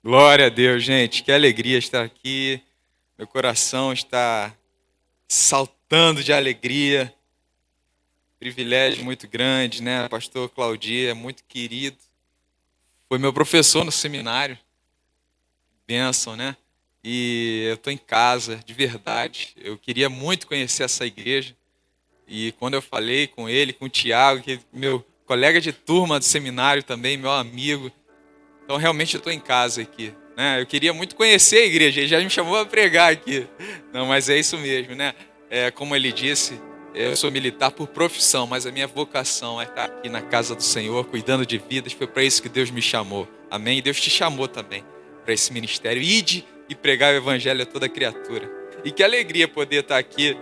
Glória a Deus, gente. Que alegria estar aqui. Meu coração está saltando de alegria. Privilégio muito grande, né? Pastor Claudia é muito querido. Foi meu professor no seminário. Bênção, né? E eu estou em casa, de verdade. Eu queria muito conhecer essa igreja. E quando eu falei com ele, com o Tiago, que é meu colega de turma do seminário também, meu amigo. Então, realmente, eu estou em casa aqui. Né? Eu queria muito conhecer a igreja, ele já me chamou a pregar aqui. Não, mas é isso mesmo, né? Como ele disse, eu sou militar por profissão, mas a minha vocação é estar aqui na casa do Senhor, cuidando de vidas. Foi para isso que Deus me chamou. Amém? E Deus te chamou também para esse ministério. Ide e pregar o evangelho a toda criatura. E que alegria poder estar aqui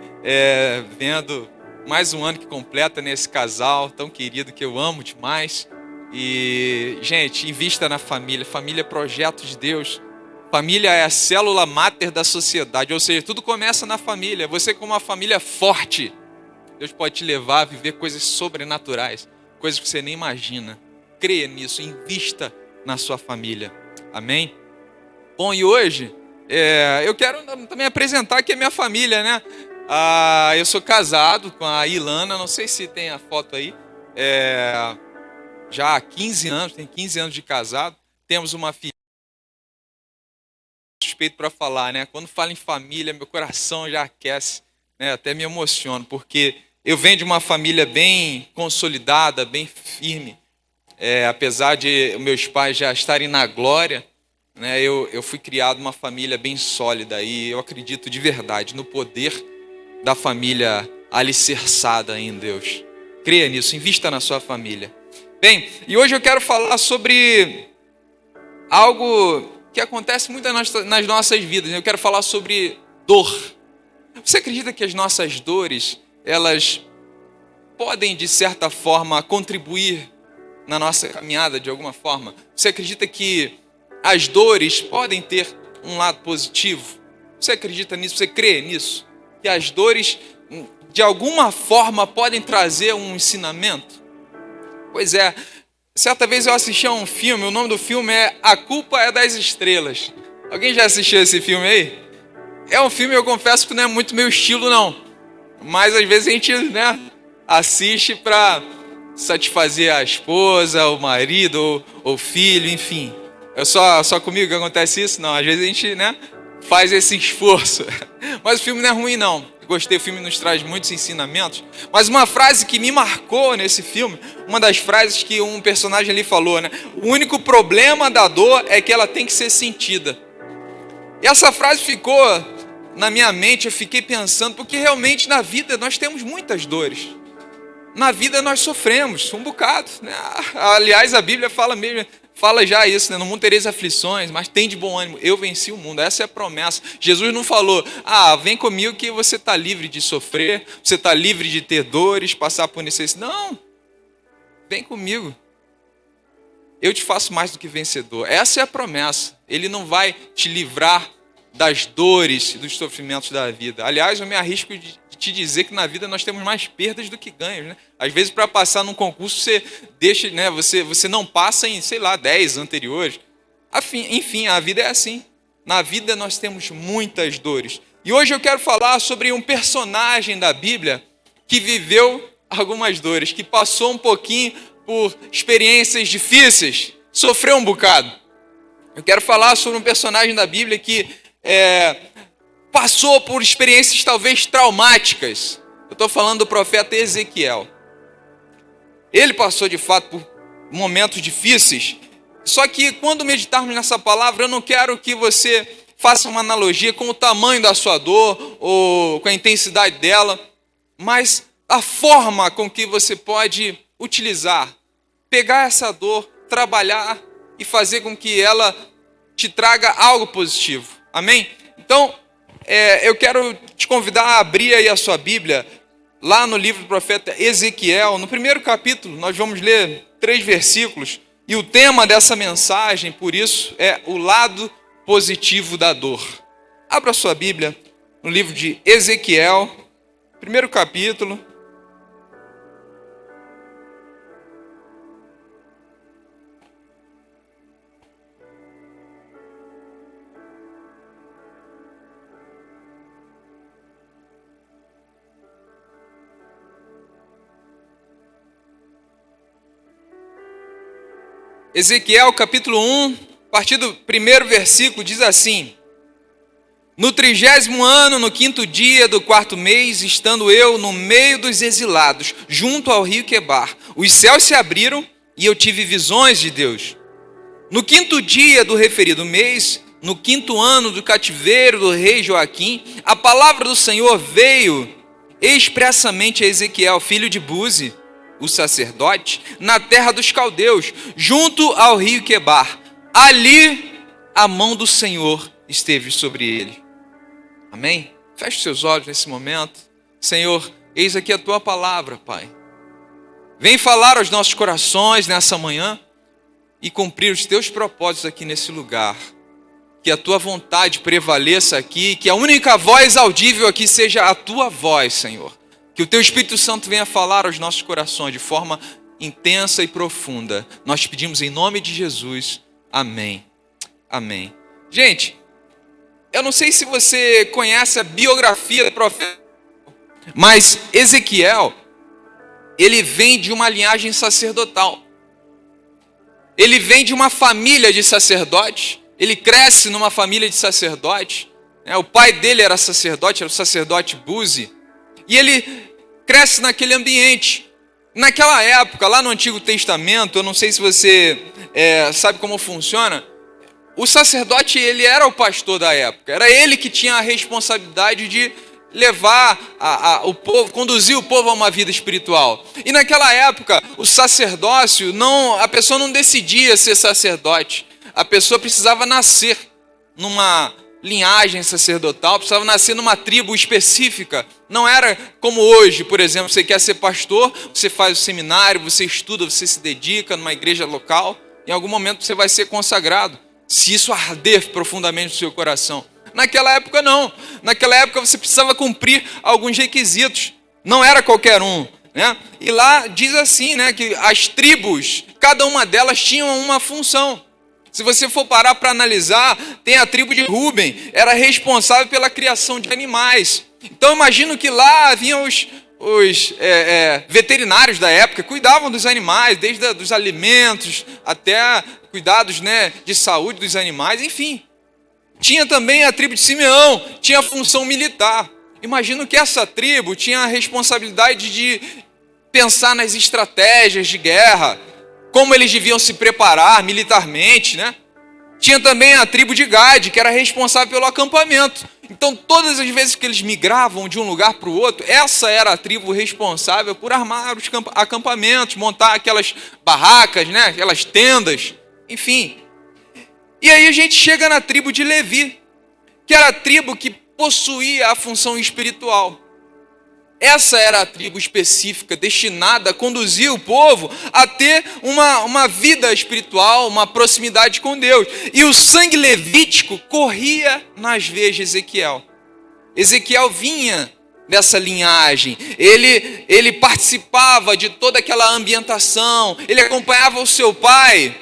vendo mais um ano que completa nesse casal tão querido que eu amo demais. E, gente, invista na família. Família é projeto de Deus. Família é a célula máter da sociedade. Ou seja, tudo começa na família. Você com uma família forte, Deus pode te levar a viver coisas sobrenaturais, coisas que você nem imagina. Creia nisso, invista na sua família. Amém? Bom, e hoje eu quero também apresentar aqui a minha família, né? Eu sou casado com a Ilana, não sei se tem a foto aí. Já há 15 anos, tem 15 anos de casado, temos uma filha. Suspeito para falar, né? Quando falo em família, meu coração já aquece, né? Até me emociono, porque eu venho de uma família bem consolidada, bem firme. Apesar de meus pais já estarem na glória, né? Eu fui criado numa família bem sólida e eu acredito de verdade no poder da família alicerçada em Deus. Creia nisso, invista na sua família. Bem, e hoje eu quero falar sobre algo que acontece muito nas nossas vidas. Eu quero falar sobre dor. Você acredita que as nossas dores, elas podem, de certa forma, contribuir na nossa caminhada de alguma forma? Você acredita que as dores podem ter um lado positivo? Você acredita nisso? Você crê nisso? Que as dores, de alguma forma, podem trazer um ensinamento? Pois é, certa vez eu assisti a um filme, o nome do filme é A Culpa é das Estrelas. Alguém já assistiu esse filme aí? É um filme, eu confesso que não é muito meu estilo não, mas às vezes a gente, né, assiste para satisfazer a esposa, o marido, ou o filho, enfim. Só comigo que acontece isso? Não, às vezes a gente, né, faz esse esforço. Mas o filme não é ruim não. Gostei, o filme nos traz muitos ensinamentos. Mas uma frase que me marcou nesse filme, uma das frases que um personagem ali falou, né? O único problema da dor é que ela tem que ser sentida. E essa frase ficou na minha mente, eu fiquei pensando, porque realmente na vida nós temos muitas dores. Na vida nós sofremos um bocado, né? Aliás, a Bíblia fala já isso, né? No mundo tereis aflições, mas tem de bom ânimo, eu venci o mundo. Essa é a promessa. Jesus não falou, vem comigo que você está livre de sofrer, você está livre de ter dores, passar por necessidade. Não, vem comigo. Eu te faço mais do que vencedor. Essa é a promessa. Ele não vai te livrar das dores e dos sofrimentos da vida. Aliás, eu me arrisco de te dizer que na vida nós temos mais perdas do que ganhos, né? Às vezes, para passar num concurso, você deixa, né? Você não passa em, 10 anteriores. Enfim, a vida é assim. Na vida nós temos muitas dores. E hoje eu quero falar sobre um personagem da Bíblia que viveu algumas dores, que passou um pouquinho por experiências difíceis, sofreu um bocado. Eu quero falar sobre um personagem da Bíblia que passou por experiências talvez traumáticas. Eu estou falando do profeta Ezequiel. Ele passou de fato por momentos difíceis. Só que quando meditarmos nessa palavra, eu não quero que você faça uma analogia com o tamanho da sua dor ou com a intensidade dela, mas a forma com que você pode utilizar, pegar essa dor, trabalhar e fazer com que ela te traga algo positivo. Amém? Então, eu quero te convidar a abrir aí a sua Bíblia, lá no livro do profeta Ezequiel. No primeiro capítulo, nós vamos ler 3 versículos, e o tema dessa mensagem, por isso, é o lado positivo da dor. Abra a sua Bíblia no livro de Ezequiel, primeiro capítulo. Ezequiel capítulo 1, a partir do primeiro versículo, diz assim: No 30º ano, no 5º dia do 4º mês, estando eu no meio dos exilados, junto ao rio Quebar, os céus se abriram e eu tive visões de Deus. No 5º dia do referido mês, no 5º ano do cativeiro do rei Joaquim, a palavra do Senhor veio expressamente a Ezequiel, filho de Buzi, o sacerdote, na terra dos caldeus, junto ao rio Quebar. Ali a mão do Senhor esteve sobre ele. Amém? Feche seus olhos nesse momento. Senhor, eis aqui a tua palavra, Pai. Vem falar aos nossos corações nessa manhã e cumprir os teus propósitos aqui nesse lugar. Que a tua vontade prevaleça aqui, que a única voz audível aqui seja a tua voz, Senhor. Que o teu Espírito Santo venha falar aos nossos corações de forma intensa e profunda. Nós te pedimos em nome de Jesus. Amém. Amém. Gente, eu não sei se você conhece a biografia do profeta, mas Ezequiel, ele vem de uma linhagem sacerdotal. Ele vem de uma família de sacerdotes. Ele cresce numa família de sacerdotes. O pai dele era sacerdote, era o sacerdote Buzi. E ele cresce naquele ambiente. Naquela época, lá no Antigo Testamento, eu não sei se você sabe como funciona, o sacerdote, ele era o pastor da época. Era ele que tinha a responsabilidade de levar o povo, conduzir o povo a uma vida espiritual. E naquela época, o sacerdócio, a pessoa não decidia ser sacerdote. A pessoa precisava nascer numa linhagem sacerdotal, precisava nascer numa tribo específica. Não era como hoje, por exemplo, você quer ser pastor, você faz o seminário, você estuda, você se dedica numa igreja local, em algum momento você vai ser consagrado, se isso arder profundamente no seu coração. Naquela época não, naquela época você precisava cumprir alguns requisitos, não era qualquer um, né? E lá diz assim, né, que as tribos, cada uma delas tinha uma função. Se você for parar para analisar, tem a tribo de Rúben, era responsável pela criação de animais. Então imagino que lá haviam os veterinários da época, cuidavam dos animais, desde os alimentos até cuidados, né, de saúde dos animais, enfim. Tinha também a tribo de Simeão, tinha a função militar. Imagino que essa tribo tinha a responsabilidade de pensar nas estratégias de guerra, como eles deviam se preparar militarmente, né? Tinha também a tribo de Gade, que era responsável pelo acampamento. Então, todas as vezes que eles migravam de um lugar para o outro, essa era a tribo responsável por armar os acampamentos, montar aquelas barracas, né? Aquelas tendas, enfim. E aí a gente chega na tribo de Levi, que era a tribo que possuía a função espiritual. Essa era a tribo específica, destinada a conduzir o povo a ter uma vida espiritual, uma proximidade com Deus. E o sangue levítico corria nas veias de Ezequiel. Ezequiel vinha dessa linhagem, ele participava de toda aquela ambientação, ele acompanhava o seu pai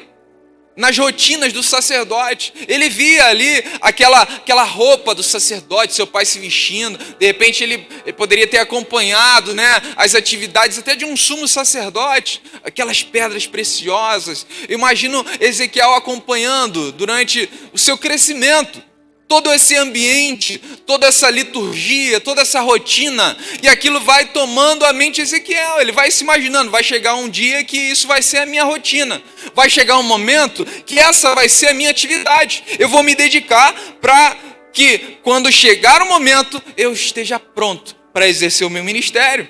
nas rotinas do sacerdote. Ele via ali aquela roupa do sacerdote, seu pai se vestindo. De repente ele poderia ter acompanhado, né, as atividades até de um sumo sacerdote, aquelas pedras preciosas. Eu imagino Ezequiel acompanhando durante o seu crescimento todo esse ambiente, toda essa liturgia, toda essa rotina, e aquilo vai tomando a mente de Ezequiel. Ele vai se imaginando, vai chegar um dia que isso vai ser a minha rotina, vai chegar um momento que essa vai ser a minha atividade, eu vou me dedicar para que quando chegar o momento, eu esteja pronto para exercer o meu ministério.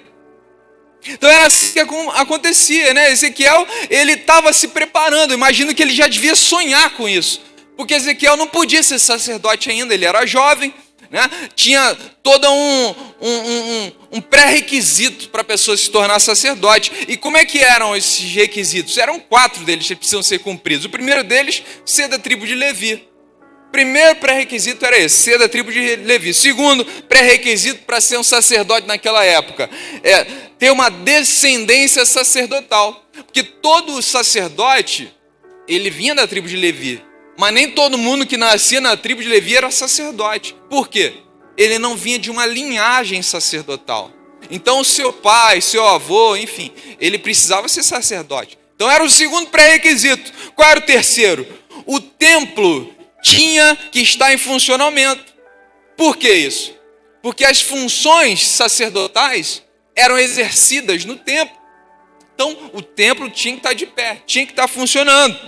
Então era assim que acontecia, né? Ezequiel, ele estava se preparando. Imagino que ele já devia sonhar com isso, porque Ezequiel não podia ser sacerdote ainda, ele era jovem, né? Tinha todo um pré-requisito para a pessoa se tornar sacerdote. E como é que eram esses requisitos? Eram 4 deles que precisam ser cumpridos. O primeiro deles, ser da tribo de Levi. Primeiro pré-requisito era esse, ser da tribo de Levi. Segundo pré-requisito para ser um sacerdote naquela época é ter uma descendência sacerdotal. Porque todo sacerdote, ele vinha da tribo de Levi. Mas nem todo mundo que nascia na tribo de Levi era sacerdote. Por quê? Ele não vinha de uma linhagem sacerdotal. Então o seu pai, seu avô, enfim, ele precisava ser sacerdote. Então era o segundo pré-requisito. Qual era o terceiro? O templo tinha que estar em funcionamento. Por que isso? Porque as funções sacerdotais eram exercidas no templo. Então o templo tinha que estar de pé, tinha que estar funcionando.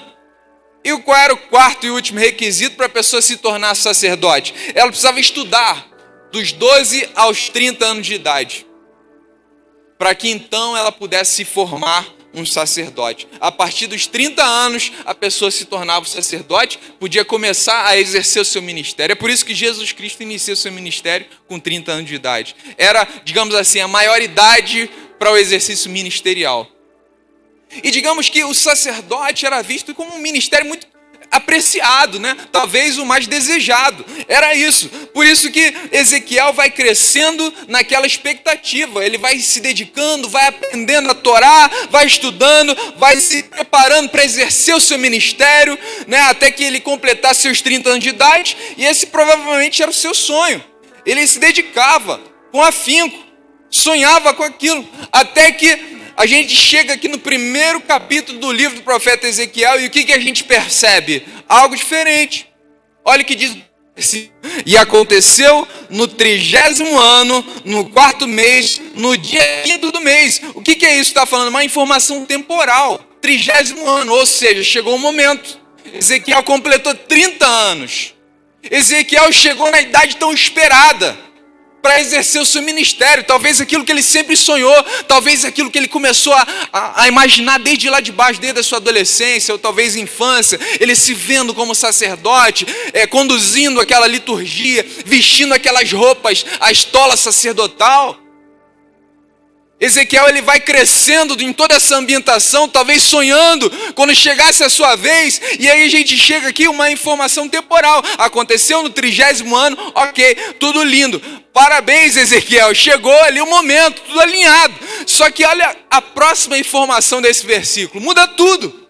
E qual era o quarto e último requisito para a pessoa se tornar sacerdote? Ela precisava estudar dos 12 aos 30 anos de idade, para que então ela pudesse se formar um sacerdote. A partir dos 30 anos, a pessoa se tornava um sacerdote, podia começar a exercer o seu ministério. É por isso que Jesus Cristo inicia o seu ministério com 30 anos de idade. Era, digamos assim, a maioridade para o exercício ministerial. E digamos que o sacerdote era visto como um ministério muito apreciado, né? Talvez o mais desejado. Era isso. Por isso que Ezequiel vai crescendo naquela expectativa. Ele vai se dedicando, vai aprendendo a Torá, vai estudando, vai se preparando para exercer o seu ministério, né? Até que ele completasse seus 30 anos de idade. E esse provavelmente era o seu sonho. Ele se dedicava com afinco, sonhava com aquilo, até que a gente chega aqui no primeiro capítulo do livro do profeta Ezequiel e o que a gente percebe? Algo diferente. Olha o que diz. E aconteceu no 30º ano, no 4º mês, no dia 5º do mês. O que é isso? Está falando uma informação temporal. 30º ano, ou seja, chegou o momento. Ezequiel completou 30 anos. Ezequiel chegou na idade tão esperada para exercer o seu ministério, talvez aquilo que ele sempre sonhou, talvez aquilo que ele começou a imaginar desde lá de baixo, desde a sua adolescência, ou talvez infância, ele se vendo como sacerdote, conduzindo aquela liturgia, vestindo aquelas roupas, a estola sacerdotal. Ezequiel ele vai crescendo em toda essa ambientação, talvez sonhando quando chegasse a sua vez, e aí a gente chega aqui, uma informação temporal, aconteceu no 30º ano, ok, tudo lindo, parabéns Ezequiel, chegou ali o momento, tudo alinhado, só que olha a próxima informação desse versículo, muda tudo.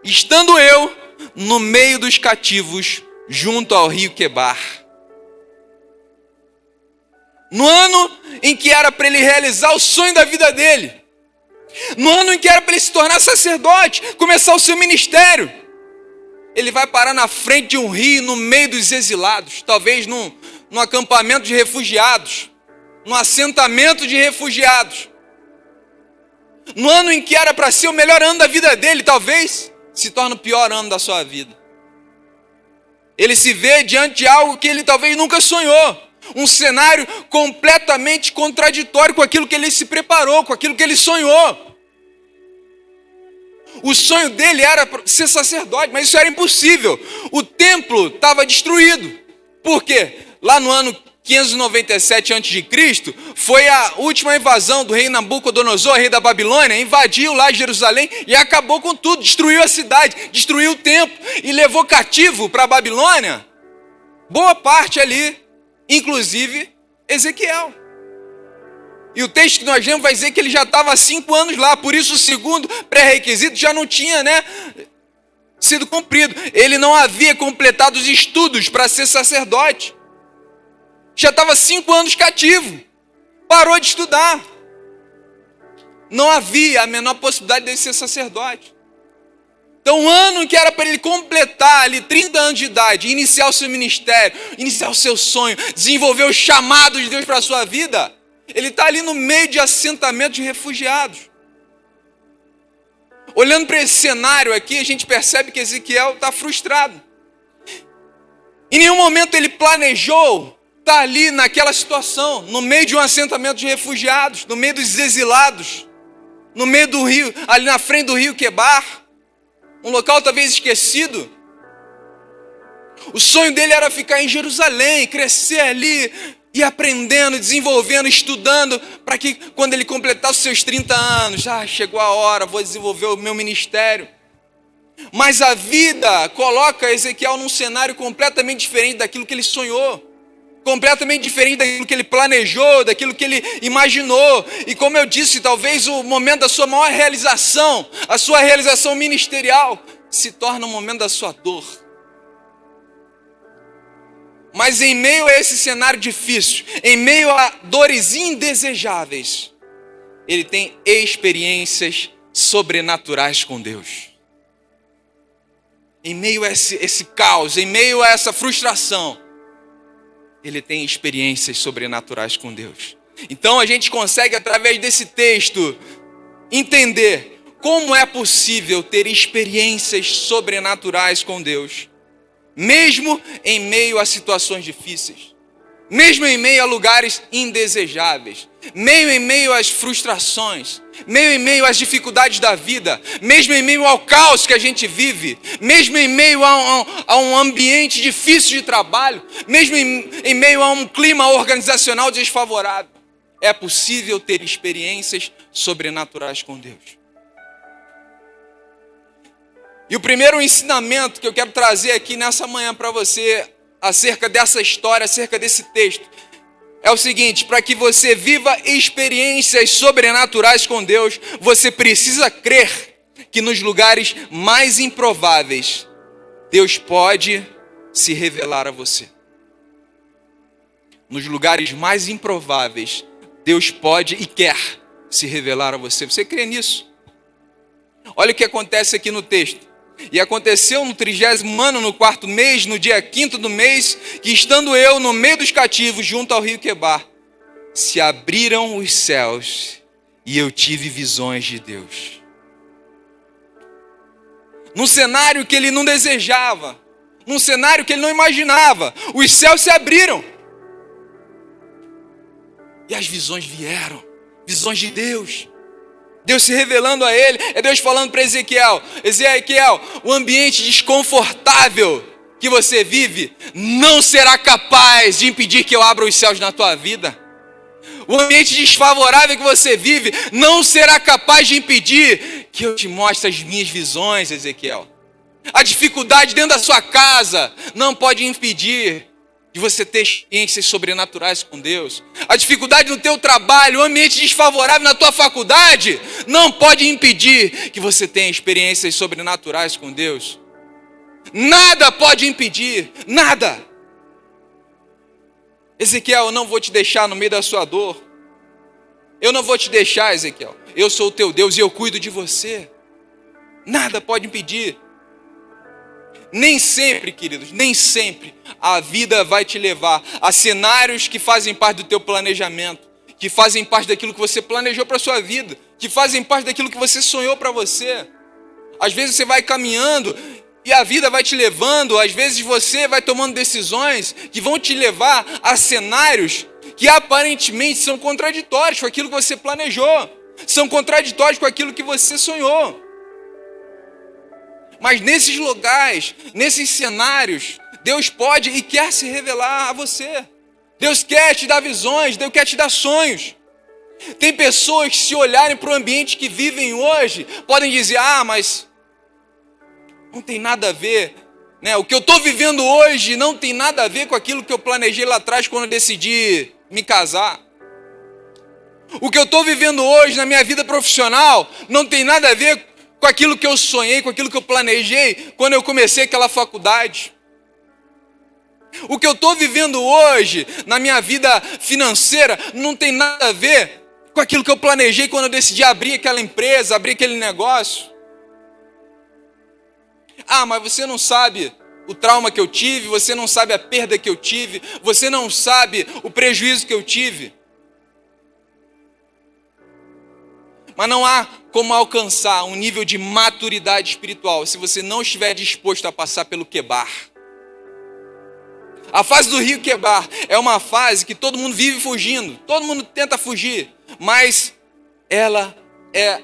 Estando eu no meio dos cativos, junto ao rio Quebar, no ano em que era para ele realizar o sonho da vida dele, no ano em que era para ele se tornar sacerdote, começar o seu ministério, ele vai parar na frente de um rio, no meio dos exilados, talvez num acampamento de refugiados, num assentamento de refugiados, no ano em que era para ser o melhor ano da vida dele, talvez se torne o pior ano da sua vida. Ele se vê diante de algo que ele talvez nunca sonhou. Um cenário completamente contraditório com aquilo que ele se preparou, com aquilo que ele sonhou. O sonho dele era ser sacerdote, mas isso era impossível. O templo estava destruído. Por quê? Lá no ano 597 a.C., foi a última invasão do rei Nabucodonosor, rei da Babilônia, invadiu lá Jerusalém e acabou com tudo, destruiu a cidade, destruiu o templo e levou cativo para a Babilônia boa parte ali, inclusive Ezequiel. E o texto que nós lemos vai dizer que ele já estava há 5 anos lá, por isso o segundo pré-requisito já não tinha, sido cumprido. Ele não havia completado os estudos para ser sacerdote. Já estava 5 anos cativo, parou de estudar. Não havia a menor possibilidade de ele ser sacerdote. Então, o ano que era para ele completar ali 30 anos de idade, iniciar o seu ministério, iniciar o seu sonho, desenvolver o chamado de Deus para a sua vida, ele está ali no meio de assentamento de refugiados. Olhando para esse cenário aqui, a gente percebe que Ezequiel está frustrado. Em nenhum momento ele planejou estar ali naquela situação, no meio de um assentamento de refugiados, no meio dos exilados, no meio do rio, ali na frente do rio Quebar, um local talvez esquecido. O sonho dele era ficar em Jerusalém, crescer ali, e aprendendo, desenvolvendo, estudando, para que quando ele completar os seus 30 anos, chegou a hora, vou desenvolver o meu ministério. Mas a vida coloca Ezequiel num cenário completamente diferente daquilo que ele sonhou, completamente diferente daquilo que ele planejou, daquilo que ele imaginou. E como eu disse, talvez o momento da sua maior realização, a sua realização ministerial, se torna o momento da sua dor. Mas em meio a esse cenário difícil, em meio a dores indesejáveis, ele tem experiências sobrenaturais com Deus. Em meio a esse caos, em meio a essa frustração, ele tem experiências sobrenaturais com Deus. Então a gente consegue, através desse texto, entender como é possível ter experiências sobrenaturais com Deus, mesmo em meio a situações difíceis, mesmo em meio a lugares indesejáveis, mesmo em meio às frustrações, mesmo em meio às dificuldades da vida, mesmo em meio ao caos que a gente vive, mesmo em meio a um ambiente difícil de trabalho, mesmo em meio a um clima organizacional desfavorável, é possível ter experiências sobrenaturais com Deus. E o primeiro ensinamento que eu quero trazer aqui nessa manhã para você, acerca dessa história, acerca desse texto, é o seguinte: para que você viva experiências sobrenaturais com Deus, você precisa crer que nos lugares mais improváveis, Deus pode se revelar a você. Nos lugares mais improváveis, Deus pode e quer se revelar a você. Você crê nisso? Olha o que acontece aqui no texto. E aconteceu no 30º ano, no 4º mês, no dia 5º do mês, que estando eu no meio dos cativos, junto ao rio Quebar, se abriram os céus e eu tive visões de Deus. Num cenário que ele não desejava, num cenário que ele não imaginava, os céus se abriram. E as visões vieram, visões de Deus. Deus se revelando a ele, é Deus falando para Ezequiel: Ezequiel, o ambiente desconfortável que você vive não será capaz de impedir que eu abra os céus na tua vida. O ambiente desfavorável que você vive não será capaz de impedir que eu te mostre as minhas visões, Ezequiel. A dificuldade dentro da sua casa não pode impedir de você ter experiências sobrenaturais com Deus. A dificuldade no teu trabalho, o ambiente desfavorável na tua faculdade, não pode impedir que você tenha experiências sobrenaturais com Deus. Nada pode impedir, nada. Ezequiel, eu não vou te deixar no meio da sua dor. Eu não vou te deixar, Ezequiel. Eu sou o teu Deus e eu cuido de você. Nada pode impedir. Nem sempre, queridos, nem sempre a vida vai te levar a cenários que fazem parte do teu planejamento, que fazem parte daquilo que você planejou para a sua vida, que fazem parte daquilo que você sonhou para você. Às vezes você vai caminhando e a vida vai te levando, às vezes você vai tomando decisões que vão te levar a cenários que aparentemente são contraditórios com aquilo que você planejou, são contraditórios com aquilo que você sonhou. Mas nesses lugares, nesses cenários, Deus pode e quer se revelar a você. Deus quer te dar visões, Deus quer te dar sonhos. Tem pessoas que, se olharem para o ambiente que vivem hoje, podem dizer: mas não tem nada a ver, né? O que eu estou vivendo hoje não tem nada a ver com aquilo que eu planejei lá atrás quando eu decidi me casar. O que eu estou vivendo hoje na minha vida profissional não tem nada a ver com aquilo que eu sonhei, com aquilo que eu planejei quando eu comecei aquela faculdade. O que eu estou vivendo hoje na minha vida financeira não tem nada a ver com aquilo que eu planejei quando eu decidi abrir aquela empresa, abrir aquele negócio. Mas você não sabe o trauma que eu tive, você não sabe a perda que eu tive, você não sabe o prejuízo que eu tive. Mas não há como alcançar um nível de maturidade espiritual se você não estiver disposto a passar pelo Quebar. A fase do rio Quebar é uma fase que todo mundo vive fugindo, todo mundo tenta fugir, mas ela é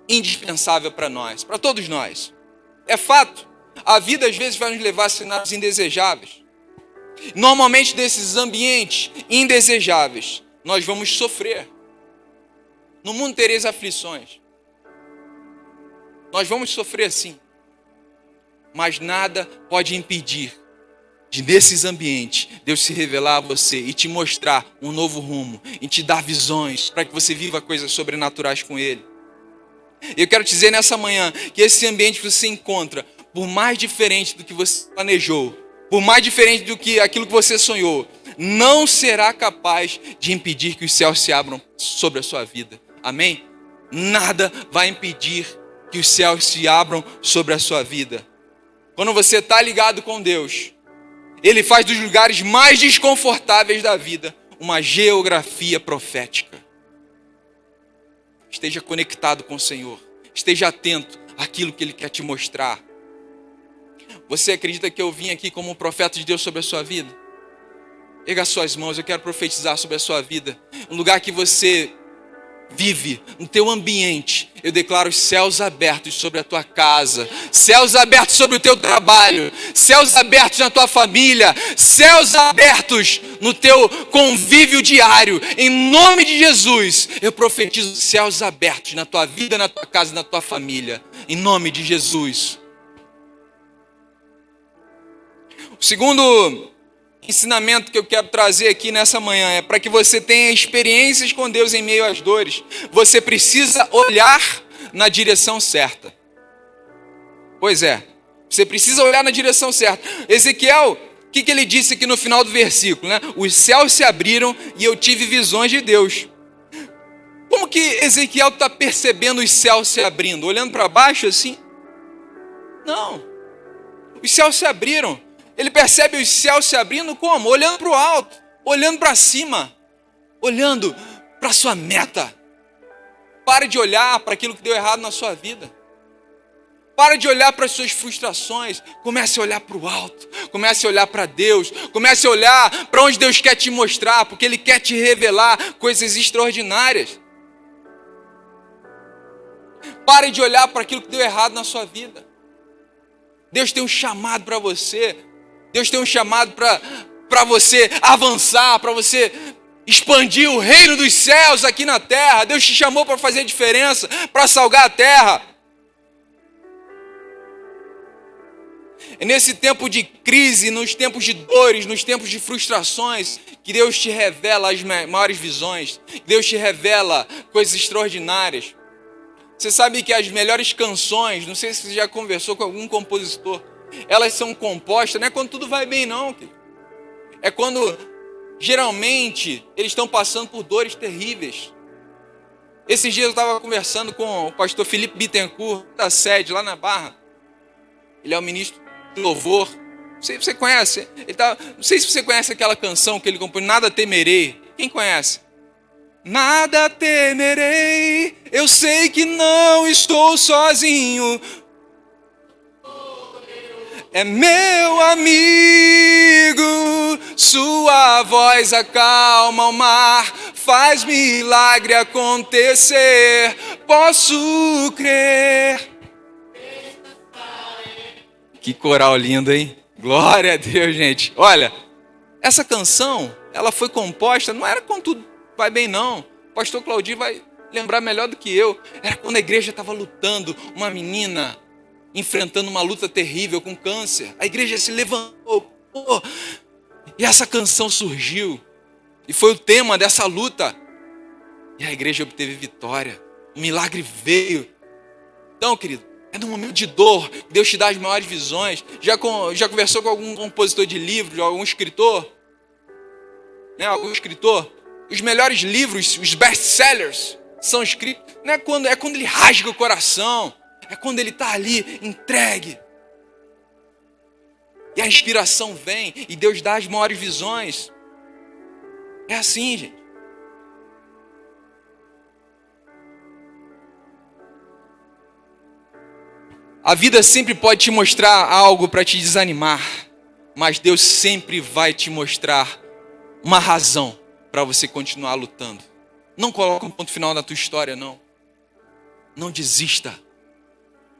indispensável para nós, para todos nós. É fato, a vida às vezes vai nos levar a cenários indesejáveis. Normalmente desses ambientes indesejáveis, nós vamos sofrer. No mundo tereis aflições. Nós vamos sofrer sim. Mas nada pode impedir de, nesses ambientes, Deus se revelar a você e te mostrar um novo rumo, e te dar visões para que você viva coisas sobrenaturais com Ele. Eu quero te dizer nessa manhã que esse ambiente que você encontra, por mais diferente do que você planejou, por mais diferente do que aquilo que você sonhou, não será capaz de impedir que os céus se abram sobre a sua vida. Amém? nada vai impedir que os céus se abram sobre a sua vida. Quando você está ligado com Deus, Ele faz dos lugares mais desconfortáveis da vida uma geografia profética. Esteja conectado com o Senhor. Esteja atento àquilo que Ele quer te mostrar. Você acredita que eu vim aqui como um profeta de Deus sobre a sua vida? Erga as suas mãos, eu quero profetizar sobre a sua vida. Um lugar que você vive, no teu ambiente, eu declaro os céus abertos sobre a tua casa, céus abertos sobre o teu trabalho, céus abertos na tua família, céus abertos no teu convívio diário. Em nome de Jesus, eu profetizo céus abertos na tua vida, na tua casa, na tua família. Em nome de Jesus. O segundo ensinamento que eu quero trazer aqui nessa manhã é para que você tenha experiências com Deus em meio às dores. Você precisa olhar na direção certa. Pois é, você precisa olhar na direção certa. Ezequiel, o que ele disse aqui no final do versículo, né? Os céus se abriram e eu tive visões de Deus. Como que Ezequiel está percebendo os céus se abrindo? Olhando para baixo assim? Não. Os céus se abriram. Ele percebe os céus se abrindo como? Olhando para o alto, olhando para cima, olhando para a sua meta. Pare de olhar para aquilo que deu errado na sua vida. Pare de olhar para as suas frustrações. Comece a olhar para o alto. Comece a olhar para Deus. Comece a olhar para onde Deus quer te mostrar, porque Ele quer te revelar coisas extraordinárias. Pare de olhar para aquilo que deu errado na sua vida. Deus tem um chamado para você. Deus tem um chamado para você avançar, para você expandir o reino dos céus aqui na terra. Deus te chamou para fazer diferença, para salgar a terra. É nesse tempo de crise, nos tempos de dores, nos tempos de frustrações, que Deus te revela as maiores visões, que Deus te revela coisas extraordinárias. Você sabe que as melhores canções, não sei se você já conversou com algum compositor, elas são compostas, não é quando tudo vai bem não, é quando geralmente eles estão passando por dores terríveis. Esses dias eu estava conversando com o pastor Felipe Bittencourt, da sede lá na Barra. Ele é o ministro do louvor. Não sei se você conhece. Não sei se você conhece aquela canção que ele compôs, Nada Temerei. Quem conhece? Nada temerei, eu sei que não estou sozinho. É meu amigo, sua voz acalma o mar, faz milagre acontecer, posso crer. Que coral lindo, hein? Glória a Deus, gente. Olha, essa canção, ela foi composta, não era quando tudo vai bem não. O pastor Claudio vai lembrar melhor do que eu. Era quando a igreja estava lutando, uma menina enfrentando uma luta terrível com câncer. A igreja se levantou, e essa canção surgiu, e foi o tema dessa luta, e a igreja obteve vitória, um milagre veio. Então, querido, é no momento de dor que Deus te dá as maiores visões. Já conversou com algum compositor de livros, algum escritor? Né, algum escritor? Os melhores livros, os best-sellers, são escritos, não é quando ele rasga o coração, é quando ele está ali, entregue. E a inspiração vem, e Deus dá as maiores visões. É assim, gente. A vida sempre pode te mostrar algo para te desanimar, mas Deus sempre vai te mostrar uma razão para você continuar lutando. Não coloque um ponto final na tua história, não. Não desista.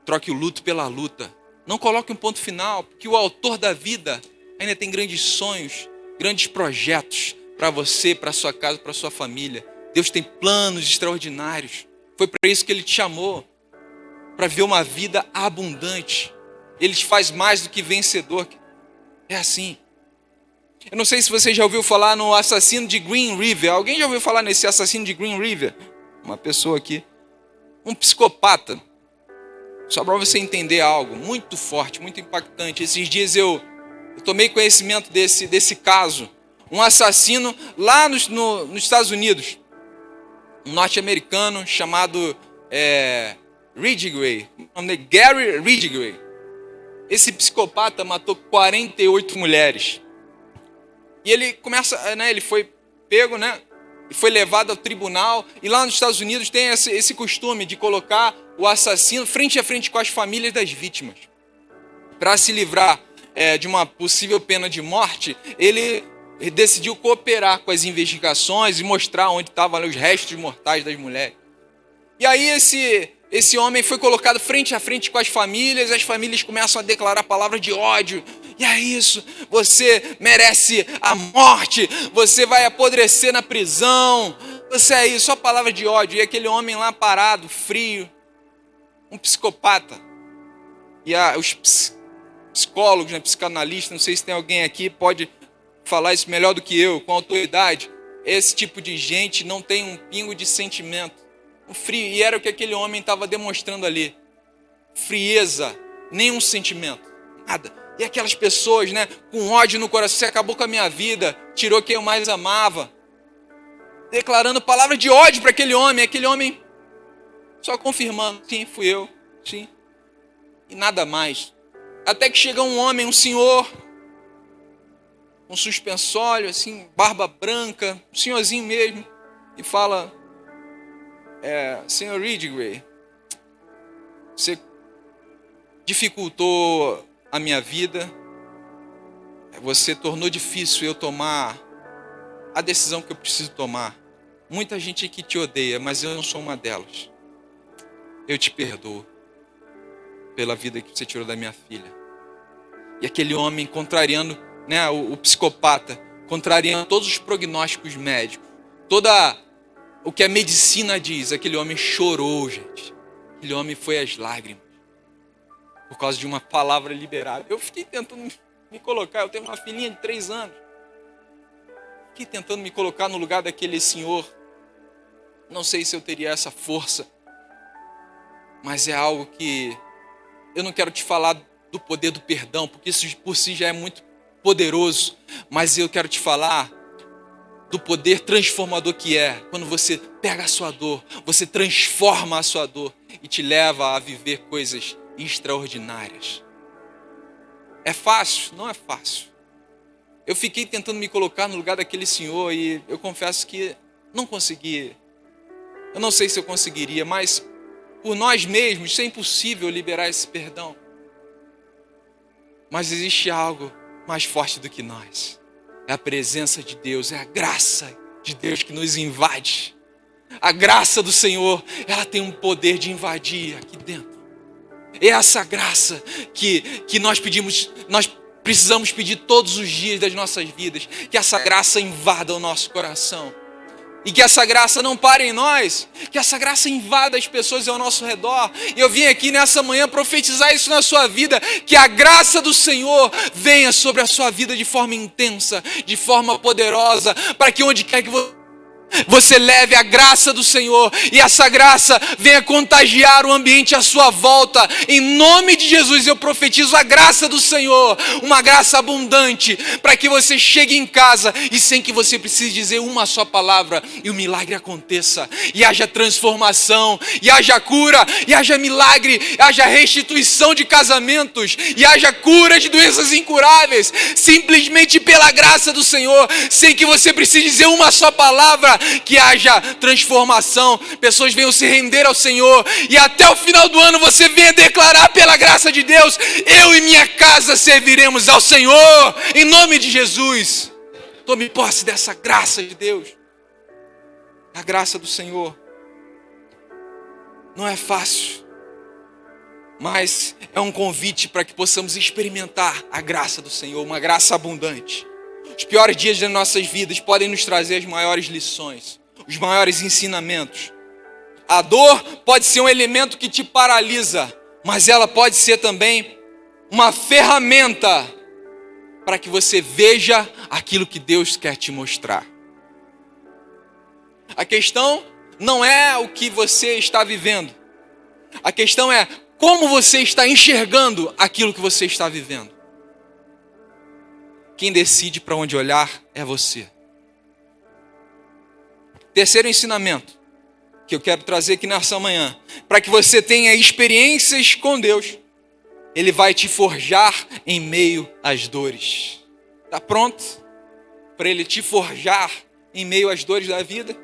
Troque o luto pela luta. Não coloque um ponto final, porque o autor da vida ainda tem grandes sonhos, grandes projetos para você, para sua casa, para sua família. Deus tem planos extraordinários. Foi para isso que Ele te chamou, para viver uma vida abundante. Ele te faz mais do que vencedor. É assim. Eu não sei se você já ouviu falar no assassino de Green River. Alguém já ouviu falar nesse assassino de Green River? Uma pessoa aqui. Um psicopata. Só para você entender algo muito forte, muito impactante. Esses dias eu tomei conhecimento desse caso. Um assassino lá nos Estados Unidos. Um norte-americano chamado Ted Bundy. Ted Bundy, ele era um assassino, ele matou 2 mulheres. Ele matou 2 mulheres. Ele matou 2 homens. Ele matou 2 crianças. Ele matou 2 adolescentes. Ele matou 2 jovens. Ele matou 2 adultos. Ridgway, o nome dele, Gary Ridgway. Esse psicopata matou 48 mulheres. E ele começa, né, ele foi pego, né, e foi levado ao tribunal. E lá nos Estados Unidos tem esse costume de colocar o assassino frente a frente com as famílias das vítimas. Para se livrar de uma possível pena de morte, ele decidiu cooperar com as investigações e mostrar onde estavam os restos mortais das mulheres. E aí esse homem foi colocado frente a frente com as famílias começam a declarar palavras de ódio. E é isso, você merece a morte, você vai apodrecer na prisão, você é isso, só palavra de ódio. E aquele homem lá parado, frio, um psicopata. E os psicólogos, né, psicanalistas, não sei se tem alguém aqui, pode falar isso melhor do que eu, com autoridade. Esse tipo de gente não tem um pingo de sentimento. Um frio, e era o que aquele homem estava demonstrando ali. Frieza, nenhum sentimento, nada. E aquelas pessoas, né, com ódio no coração, você acabou com a minha vida, tirou quem eu mais amava. Declarando palavras de ódio para aquele homem só confirmando, sim, fui eu, sim. E nada mais. Até que chega um homem, um senhor, com suspensório, assim, barba branca, um senhorzinho mesmo, e fala: Senhor Ridgway, você dificultou a minha vida, você tornou difícil eu tomar a decisão que eu preciso tomar. Muita gente aqui te odeia, mas eu não sou uma delas. Eu te perdoo pela vida que você tirou da minha filha. E aquele homem contrariando, né, o psicopata, contrariando todos os prognósticos médicos, toda o que a medicina diz, aquele homem chorou, gente. Aquele homem foi às lágrimas por causa de uma palavra liberada. Eu fiquei tentando me colocar, eu tenho uma filhinha de 3 anos. Fiquei tentando me colocar no lugar daquele senhor. Não sei se eu teria essa força, mas é algo que eu não quero te falar do poder do perdão, porque isso por si já é muito poderoso, mas eu quero te falar do poder transformador que é quando você pega a sua dor, você transforma a sua dor e te leva a viver coisas extraordinárias. É fácil? Não é fácil. Eu fiquei tentando me colocar no lugar daquele senhor e eu confesso que não consegui. Eu não sei se eu conseguiria, mas por nós mesmos isso é impossível liberar esse perdão. Mas existe algo mais forte do que nós. É a presença de Deus, é a graça de Deus que nos invade. A graça do Senhor, ela tem um poder de invadir aqui dentro. É essa graça que nós precisamos pedir todos os dias das nossas vidas. Que essa graça invada o nosso coração. E que essa graça não pare em nós, que essa graça invada as pessoas ao nosso redor. E eu vim aqui nessa manhã profetizar isso na sua vida, que a graça do Senhor venha sobre a sua vida de forma intensa, de forma poderosa, para que onde quer que você leve a graça do Senhor e essa graça venha contagiar o ambiente à sua volta. Em nome de Jesus eu profetizo a graça do Senhor, uma graça abundante, para que você chegue em casa e sem que você precise dizer uma só palavra e o milagre aconteça, e haja transformação, e haja cura, e haja milagre, e haja restituição de casamentos, e haja cura de doenças incuráveis, simplesmente pela graça do Senhor, sem que você precise dizer uma só palavra. Que haja transformação, pessoas venham se render ao Senhor, e até o final do ano você venha declarar pela graça de Deus: eu e minha casa serviremos ao Senhor, em nome de Jesus. Tome posse dessa graça de Deus. A graça do Senhor não é fácil, mas é um convite para que possamos experimentar a graça do Senhor, uma graça abundante. Os piores dias das nossas vidas podem nos trazer as maiores lições, os maiores ensinamentos. A dor pode ser um elemento que te paralisa, mas ela pode ser também uma ferramenta para que você veja aquilo que Deus quer te mostrar. A questão não é o que você está vivendo. A questão é como você está enxergando aquilo que você está vivendo. Quem decide para onde olhar é você. Terceiro ensinamento que eu quero trazer aqui nessa manhã, para que você tenha experiências com Deus, Ele vai te forjar em meio às dores. Está pronto para Ele te forjar em meio às dores da vida?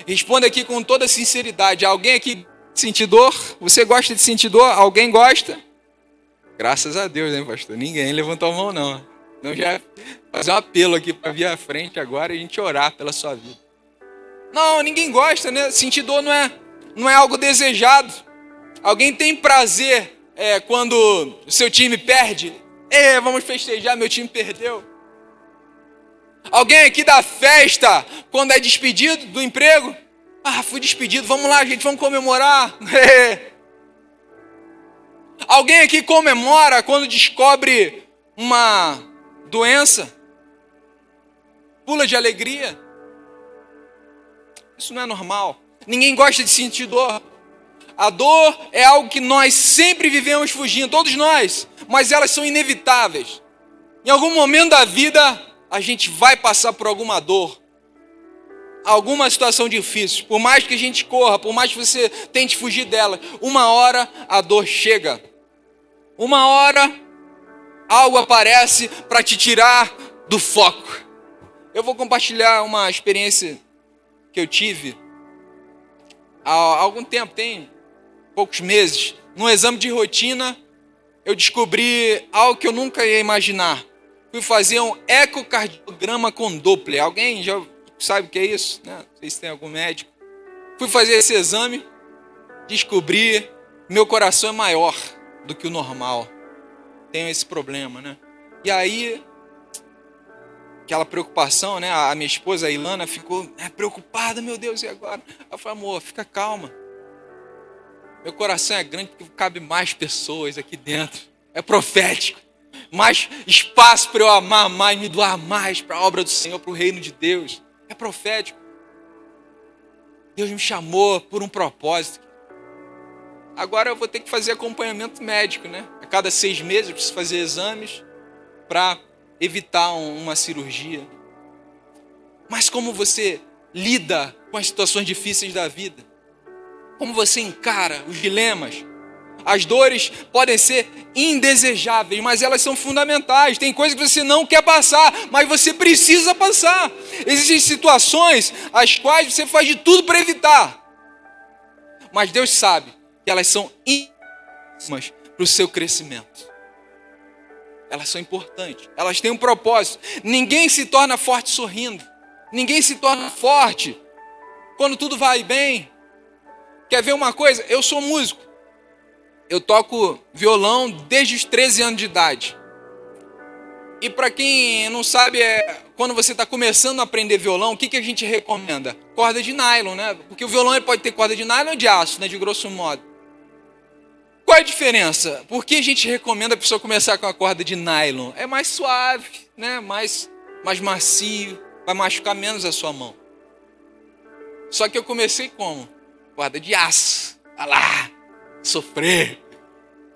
Responda aqui com toda sinceridade. Alguém aqui sentir dor? Você gosta de sentir dor? Alguém gosta? Graças a Deus, né, pastor? Ninguém levantou a mão, não. Então já fazer um apelo aqui para vir à frente agora e a gente orar pela sua vida. Não, ninguém gosta, né? Sentir dor não é algo desejado. Alguém tem prazer quando o seu time perde? Vamos festejar, meu time perdeu. Alguém aqui dá festa quando é despedido do emprego? Fui despedido, vamos lá, gente, vamos comemorar. Alguém aqui comemora quando descobre uma doença? Pula de alegria? Isso não é normal. Ninguém gosta de sentir dor. A dor é algo que nós sempre vivemos fugindo, todos nós, mas elas são inevitáveis. Em algum momento da vida, a gente vai passar por alguma dor, alguma situação difícil. Por mais que a gente corra, por mais que você tente fugir dela, uma hora a dor chega. Uma hora algo aparece para te tirar do foco. Eu vou compartilhar uma experiência que eu tive há algum tempo, tem poucos meses. Num exame de rotina, eu descobri algo que eu nunca ia imaginar. Fui fazer um ecocardiograma com Doppler. Alguém já sabe o que é isso? Né? Não sei se tem algum médico. Fui fazer esse exame, descobri que meu coração é maior do que o normal. Tenho esse problema, né? E aí, aquela preocupação, né? A minha esposa, a Ilana, ficou preocupada. Meu Deus, e agora? Eu falei, amor, fica calma. Meu coração é grande porque cabe mais pessoas aqui dentro. É profético. Mais espaço para eu amar mais, me doar mais para a obra do Senhor, para o reino de Deus. É profético. Deus me chamou por um propósito. Agora eu vou ter que fazer acompanhamento médico, né? A cada 6 meses eu preciso fazer exames para evitar uma cirurgia. Mas como você lida com as situações difíceis da vida? Como você encara os dilemas? As dores podem ser indesejáveis, mas elas são fundamentais. Tem coisas que você não quer passar, mas você precisa passar. Existem situações as quais você faz de tudo para evitar. Mas Deus sabe que elas são importantes para o seu crescimento. Elas são importantes. Elas têm um propósito. Ninguém se torna forte sorrindo. Ninguém se torna forte quando tudo vai bem. Quer ver uma coisa? Eu sou músico. Eu toco violão desde os 13 anos de idade. E para quem não sabe, quando você está começando a aprender violão, o que a gente recomenda? Corda de nylon, né? Porque o violão ele pode ter corda de nylon ou de aço, né? De grosso modo. Qual é a diferença? Por que a gente recomenda a pessoa começar com a corda de nylon? É mais suave, né? mais macio, vai machucar menos a sua mão. Só que eu comecei como? Corda de aço. Olha lá, sofrer.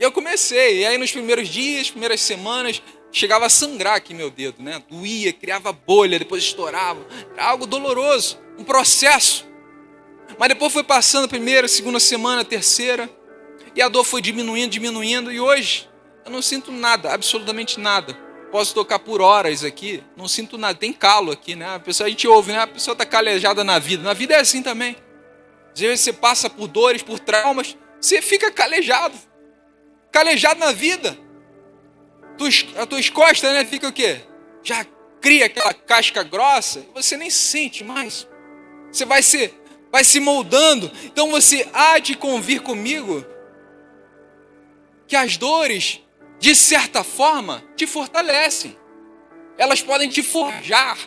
E eu comecei, e aí nos primeiros dias, primeiras semanas, chegava a sangrar aqui meu dedo, né? Doía, criava bolha, depois estourava. Era algo doloroso, um processo. Mas depois foi passando a primeira, segunda semana, terceira, e a dor foi diminuindo, e hoje eu não sinto nada, absolutamente nada. Posso tocar por horas aqui, não sinto nada, tem calo aqui, né? A gente ouve, né? A pessoa está calejada na vida é assim também. Às vezes você passa por dores, por traumas, você fica calejado na vida. As tuas costas, né, fica o quê? Já cria aquela casca grossa, e você nem sente mais. Você vai se moldando. Então você há de convir comigo que as dores, de certa forma, te fortalecem. Elas podem te forjar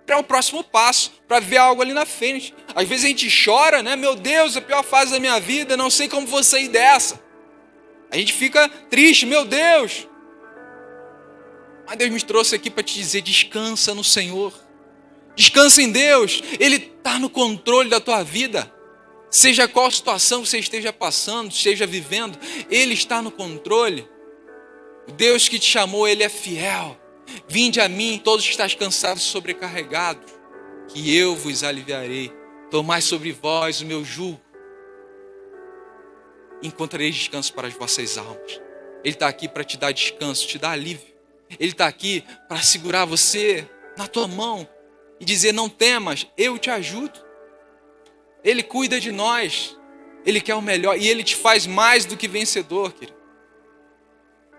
para o próximo passo, para ver algo ali na frente. Às vezes a gente chora, né? Meu Deus, a pior fase da minha vida, não sei como vou sair dessa. A gente fica triste, meu Deus. Mas Deus me trouxe aqui para te dizer, descansa no Senhor. Descansa em Deus. Ele está no controle da tua vida. Seja qual situação você esteja passando, esteja vivendo, Ele está no controle. O Deus que te chamou, Ele é fiel. Vinde a mim, todos que estáis cansados e sobrecarregados, que eu vos aliviarei. Tomai sobre vós o meu jugo, encontrareis descanso para as vossas almas. Ele está aqui para te dar descanso, te dar alívio. Ele está aqui para segurar você na tua mão e dizer: não temas, eu te ajudo. Ele cuida de nós, Ele quer o melhor e Ele te faz mais do que vencedor, querido.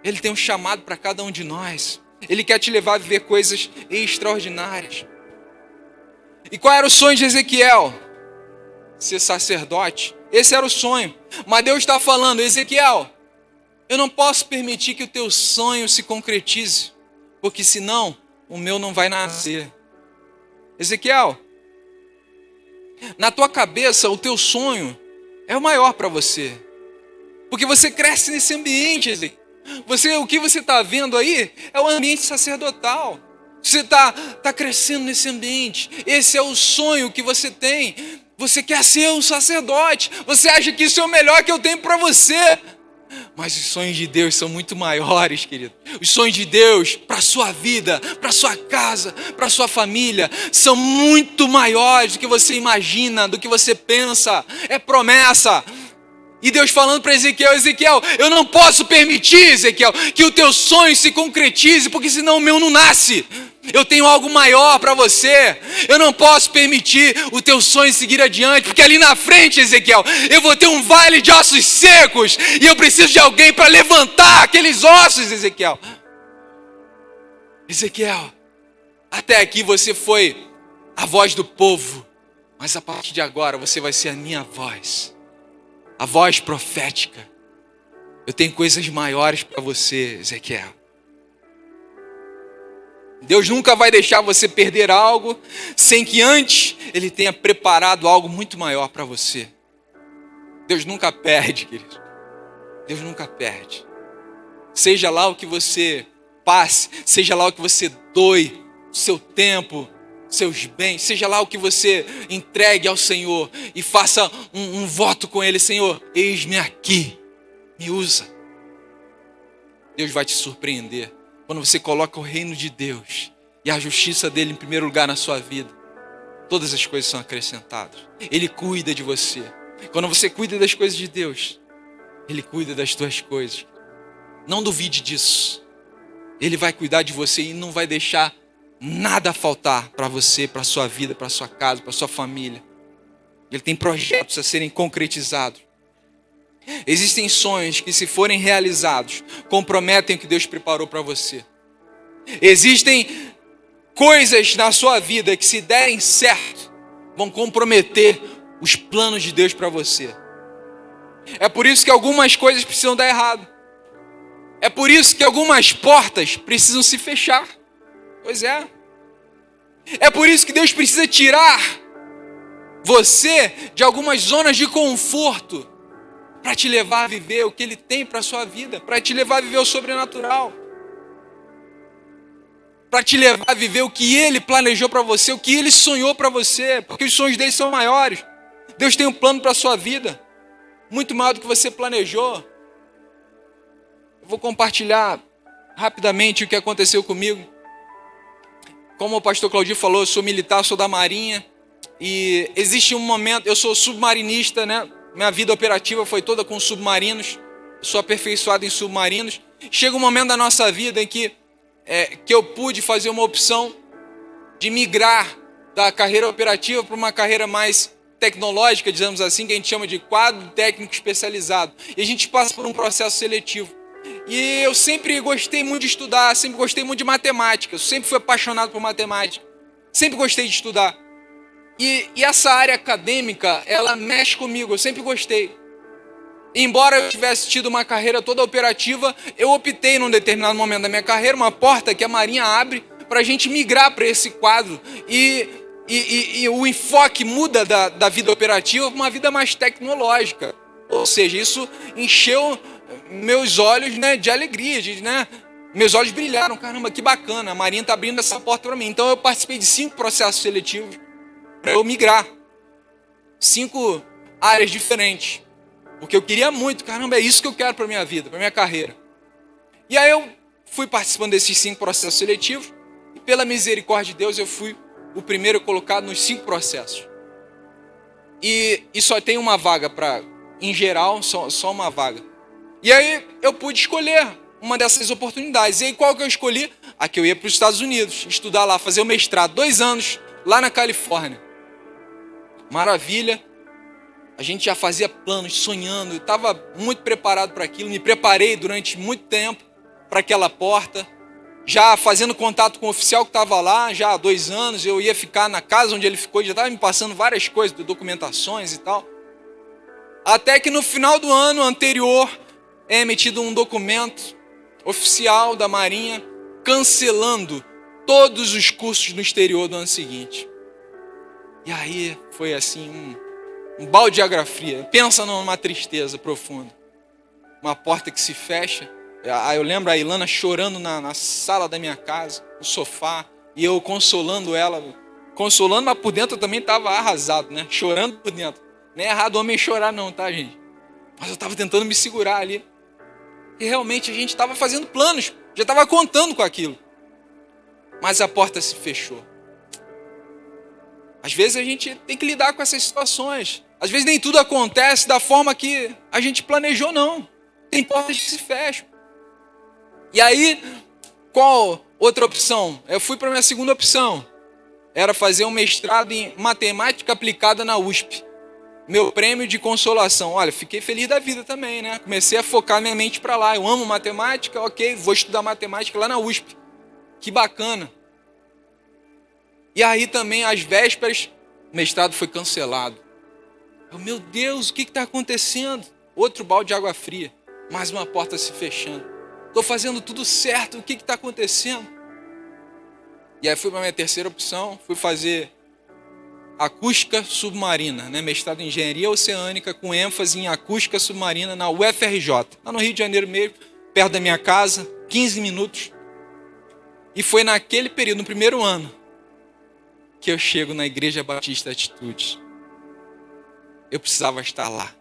Ele tem um chamado para cada um de nós. Ele quer te levar a viver coisas extraordinárias. E qual era o sonho de Ezequiel? Ser sacerdote. Esse era o sonho. Mas Deus está falando: Ezequiel, eu não posso permitir que o teu sonho se concretize, porque senão o meu não vai nascer. Ezequiel, na tua cabeça o teu sonho é o maior para você, porque você cresce nesse ambiente, Ezequiel. O que você está vendo aí é o ambiente sacerdotal. Você está crescendo nesse ambiente. Esse é o sonho que você tem. Você quer ser um sacerdote. Você acha que isso é o melhor que eu tenho para você. Mas os sonhos de Deus são muito maiores, querido. Os sonhos de Deus para a sua vida, para a sua casa, para a sua família, são muito maiores do que você imagina, do que você pensa. É promessa. E Deus falando para Ezequiel: Ezequiel, eu não posso permitir, Ezequiel, que o teu sonho se concretize, porque senão o meu não nasce. Eu tenho algo maior para você. Eu não posso permitir o teu sonho seguir adiante, porque ali na frente, Ezequiel, eu vou ter um vale de ossos secos, e eu preciso de alguém para levantar aqueles ossos, Ezequiel. Ezequiel, até aqui você foi a voz do povo, mas a partir de agora você vai ser a minha voz. A voz profética. Eu tenho coisas maiores para você, Ezequiel. Deus nunca vai deixar você perder algo sem que antes Ele tenha preparado algo muito maior para você. Deus nunca perde, querido. Deus nunca perde. Seja lá o que você passe, seja lá o que você doe, o seu tempo, seus bens, seja lá o que você entregue ao Senhor e faça um voto com Ele: Senhor, eis-me aqui, me usa. Deus vai te surpreender quando você coloca o reino de Deus e a justiça dele em primeiro lugar na sua vida. Todas as coisas são acrescentadas. Ele cuida de você. Quando você cuida das coisas de Deus, Ele cuida das tuas coisas. Não duvide disso. Ele vai cuidar de você e não vai deixar nada faltar para você, para a sua vida, para a sua casa, para a sua família. Ele tem projetos a serem concretizados. Existem sonhos que, se forem realizados, comprometem o que Deus preparou para você. Existem coisas na sua vida que, se derem certo, vão comprometer os planos de Deus para você. É por isso que algumas coisas precisam dar errado. É por isso que algumas portas precisam se fechar. Pois é. É por isso que Deus precisa tirar você de algumas zonas de conforto para te levar a viver o que Ele tem para a sua vida, para te levar a viver o sobrenatural, para te levar a viver o que Ele planejou para você, o que Ele sonhou para você, porque os sonhos dele são maiores. Deus tem um plano para a sua vida, muito maior do que você planejou. Eu vou compartilhar rapidamente o que aconteceu comigo. Como o pastor Claudio falou, eu sou militar, sou da Marinha, e existe um momento, eu sou submarinista, né? Minha vida operativa foi toda com submarinos, sou aperfeiçoado em submarinos. Chega um momento da nossa vida em que eu pude fazer uma opção de migrar da carreira operativa para uma carreira mais tecnológica, dizemos assim, que a gente chama de quadro técnico especializado. E a gente passa por um processo seletivo. E eu sempre gostei muito de estudar, sempre gostei muito de matemática, eu sempre fui apaixonado por matemática, sempre gostei de estudar. E essa área acadêmica, ela mexe comigo, eu sempre gostei. Embora eu tivesse tido uma carreira toda operativa, eu optei num determinado momento da minha carreira, uma porta que a Marinha abre para a gente migrar para esse quadro. E o enfoque muda da vida operativa para uma vida mais tecnológica. Ou seja, isso encheu meus olhos, né, de alegria, meus olhos brilharam. Caramba, que bacana, a Marinha está abrindo essa porta para mim. Então eu participei de 5 processos seletivos para eu migrar. 5 áreas diferentes. Porque eu queria muito, caramba, é isso que eu quero para minha vida, para minha carreira. E aí eu fui participando desses 5 processos seletivos, e pela misericórdia de Deus eu fui o primeiro colocado nos 5 processos. e só tem uma vaga em geral, só uma vaga. E aí eu pude escolher uma dessas oportunidades. E aí qual que eu escolhi? A que eu ia para os Estados Unidos, estudar lá, fazer o mestrado, 2 anos, lá na Califórnia. Maravilha. A gente já fazia planos, sonhando, estava muito preparado para aquilo, me preparei durante muito tempo para aquela porta, já fazendo contato com o oficial que estava lá, já há 2 anos, eu ia ficar na casa onde ele ficou, já estava me passando várias coisas, documentações e tal. Até que no final do ano anterior é emitido um documento oficial da Marinha cancelando todos os cursos no exterior do ano seguinte. E aí foi assim um balde de água fria. Pensa numa tristeza profunda. Uma porta que se fecha. Eu lembro a Ilana chorando na sala da minha casa, no sofá, e eu consolando ela. Consolando, mas por dentro eu também estava arrasado, né? Chorando por dentro. Não é errado homem chorar não, tá, gente? Mas eu estava tentando me segurar ali. E realmente a gente estava fazendo planos, já estava contando com aquilo. Mas a porta se fechou. Às vezes a gente tem que lidar com essas situações. Às vezes nem tudo acontece da forma que a gente planejou, não. Tem portas que se fecham. E aí, qual outra opção? Eu fui para a minha segunda opção. Era fazer um mestrado em matemática aplicada na USP. Meu prêmio de consolação. Olha, fiquei feliz da vida também, né? Comecei a focar minha mente para lá. Eu amo matemática, ok, vou estudar matemática lá na USP. Que bacana. E aí também, às vésperas, o mestrado foi cancelado. Meu Deus, o que está acontecendo? Outro balde de água fria. Mais uma porta se fechando. Estou fazendo tudo certo, o que está acontecendo? E aí fui para a minha terceira opção, fui fazer acústica submarina, né? Mestrado em engenharia oceânica com ênfase em acústica submarina na UFRJ, lá no Rio de Janeiro mesmo, perto da minha casa, 15 minutos. E foi naquele período, no primeiro ano, que eu chego na Igreja Batista Atitudes. Eu precisava estar lá.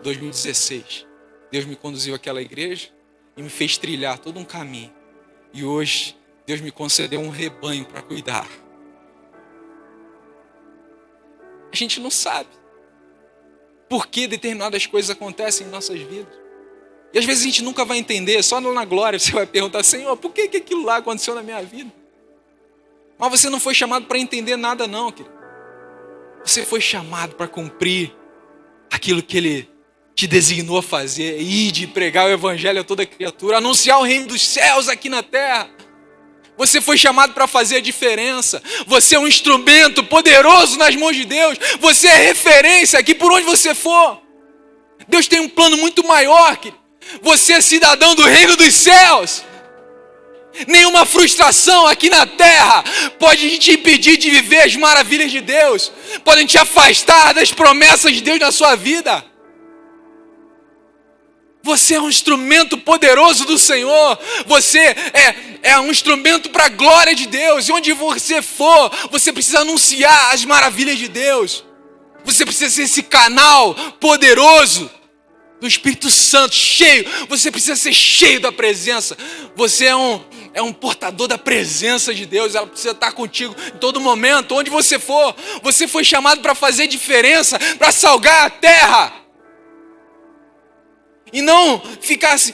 2016. Deus me conduziu àquela igreja e me fez trilhar todo um caminho. E hoje, Deus me concedeu um rebanho para cuidar. A gente não sabe por que determinadas coisas acontecem em nossas vidas. E às vezes a gente nunca vai entender, só na glória você vai perguntar, Senhor, por que aquilo lá aconteceu na minha vida? Mas você não foi chamado para entender nada não, querido. Você foi chamado para cumprir aquilo que Ele te designou a fazer, ir de pregar o evangelho a toda criatura, anunciar o reino dos céus aqui na terra. Você foi chamado para fazer a diferença. Você é um instrumento poderoso nas mãos de Deus. Você é referência aqui por onde você for. Deus tem um plano muito maior, querido. Você é cidadão do reino dos céus. Nenhuma frustração aqui na terra pode te impedir de viver as maravilhas de Deus. Podem te afastar das promessas de Deus na sua vida. Você é um instrumento poderoso do Senhor. Você é um instrumento para a glória de Deus. E onde você for, você precisa anunciar as maravilhas de Deus. Você precisa ser esse canal poderoso do Espírito Santo, cheio. Você precisa ser cheio da presença. Você é um portador da presença de Deus. Ela precisa estar contigo em todo momento, onde você for. Você foi chamado para fazer diferença, para salgar a terra. E não ficar assim,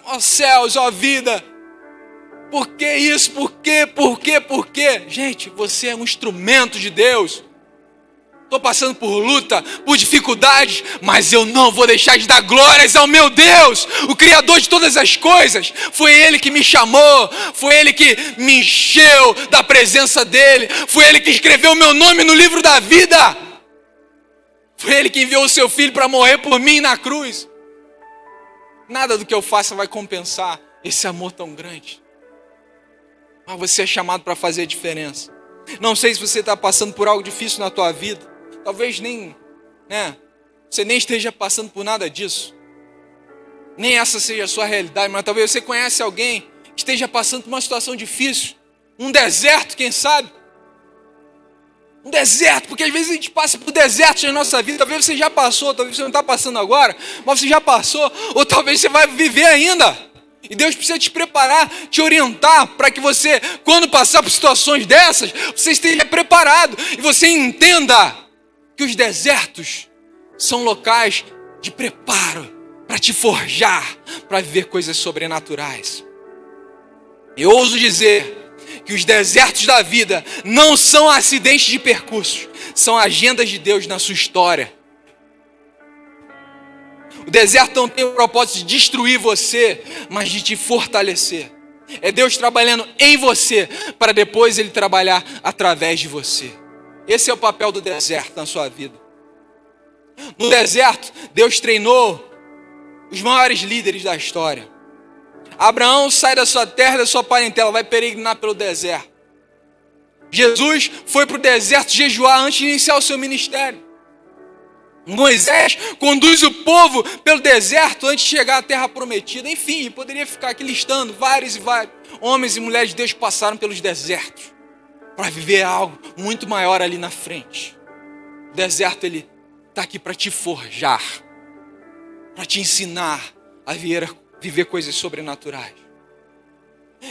ó céus, ó vida. Por que isso? Por quê? Gente, você é um instrumento de Deus. Estou passando por luta, por dificuldades, mas eu não vou deixar de dar glórias ao meu Deus, o Criador de todas as coisas. Foi Ele que me chamou, foi Ele que me encheu da presença dEle, foi Ele que escreveu o meu nome no livro da vida. Foi Ele que enviou o seu Filho para morrer por mim na cruz. Nada do que eu faça vai compensar esse amor tão grande. Mas você é chamado para fazer a diferença. Não sei se você está passando por algo difícil na tua vida. Talvez você nem esteja passando por nada disso. Nem essa seja a sua realidade, mas talvez você conhece alguém que esteja passando por uma situação difícil. Um deserto, quem sabe? Um deserto, porque às vezes a gente passa por desertos na nossa vida. Talvez você já passou, talvez você não está passando agora, mas você já passou, ou talvez você vai viver ainda. E Deus precisa te preparar, te orientar, para que você, quando passar por situações dessas, você esteja preparado e você entenda que os desertos são locais de preparo para te forjar, para viver coisas sobrenaturais. Eu ouso dizer que os desertos da vida não são acidentes de percurso, são agendas de Deus na sua história. O deserto não tem o propósito de destruir você, mas de te fortalecer. É Deus trabalhando em você, para depois Ele trabalhar através de você. Esse é o papel do deserto na sua vida. No deserto, Deus treinou os maiores líderes da história. Abraão sai da sua terra, da sua parentela, vai peregrinar pelo deserto. Jesus foi para o deserto jejuar antes de iniciar o seu ministério. Moisés conduz o povo pelo deserto antes de chegar à terra prometida. Enfim, poderia ficar aqui listando vários e vários homens e mulheres de Deus que passaram pelos desertos para viver algo muito maior ali na frente. O deserto, ele está aqui para te forjar, para te ensinar a viver coisas sobrenaturais.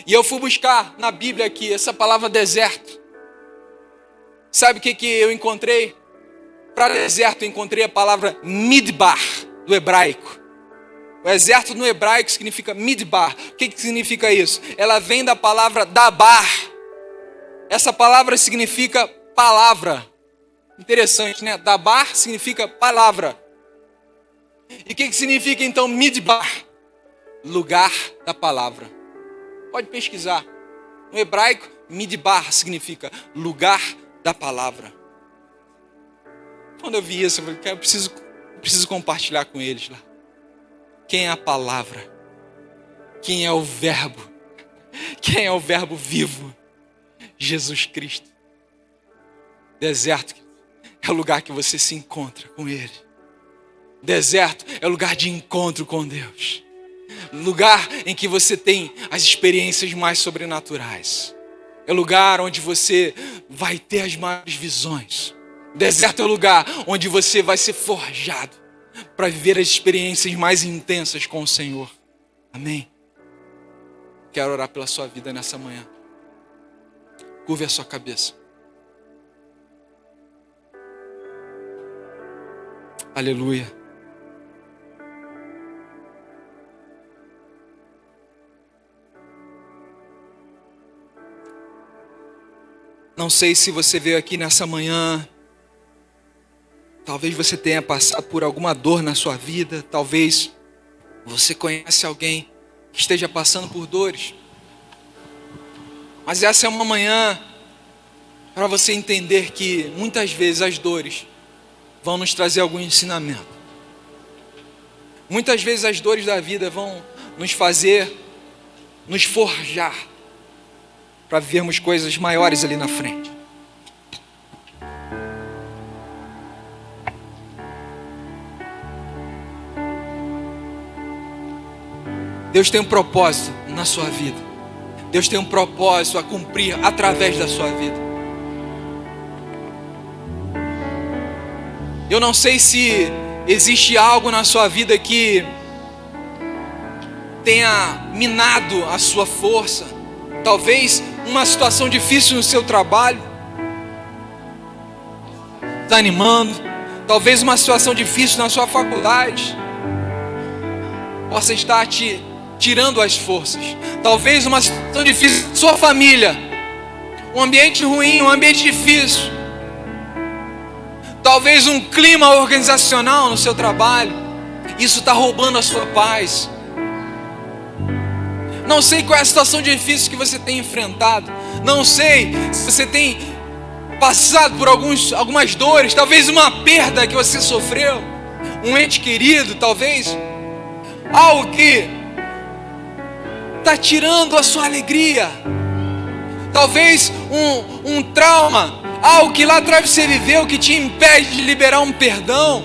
E eu fui buscar na Bíblia aqui essa palavra deserto. Sabe o que eu encontrei? Para deserto eu encontrei a palavra midbar, do hebraico. O deserto no hebraico significa midbar. O que significa isso? Ela vem da palavra dabar. Essa palavra significa palavra. Interessante, né? Dabar significa palavra. E o que significa então midbar? Lugar da palavra. Pode pesquisar. No hebraico, midbar significa lugar da palavra. Quando eu vi isso, eu falei, cara, eu preciso compartilhar com eles lá. Quem é a palavra? Quem é o verbo? Quem é o verbo vivo? Jesus Cristo. Deserto é o lugar que você se encontra com Ele. Deserto é o lugar de encontro com Deus. Lugar em que você tem as experiências mais sobrenaturais. É o lugar onde você vai ter as maiores visões. Deserto é o lugar onde você vai ser forjado para viver as experiências mais intensas com o Senhor. Amém? Quero orar pela sua vida nessa manhã. Curve a sua cabeça. Aleluia. Não sei se você veio aqui nessa manhã. Talvez você tenha passado por alguma dor na sua vida. Talvez você conhece alguém que esteja passando por dores. Mas essa é uma manhã para você entender que muitas vezes as dores vão nos trazer algum ensinamento. Muitas vezes as dores da vida vão nos fazer, nos forjar para vivermos coisas maiores ali na frente. Deus tem um propósito na sua vida. Deus tem um propósito a cumprir através da sua vida. Eu não sei se existe algo na sua vida que tenha minado a sua força. Talvez uma situação difícil no seu trabalho, desanimando. Talvez uma situação difícil na sua faculdade possa estar te tirando as forças. Talvez uma situação difícil na sua família, um ambiente ruim, um ambiente difícil. Talvez um clima organizacional no seu trabalho. Isso está roubando a sua paz. Não sei qual é a situação difícil que você tem enfrentado. Não sei se você tem passado por algumas dores. Talvez uma perda que você sofreu. Um ente querido, talvez. Algo que está tirando a sua alegria. Talvez um trauma. Algo que lá atrás você viveu que te impede de liberar um perdão.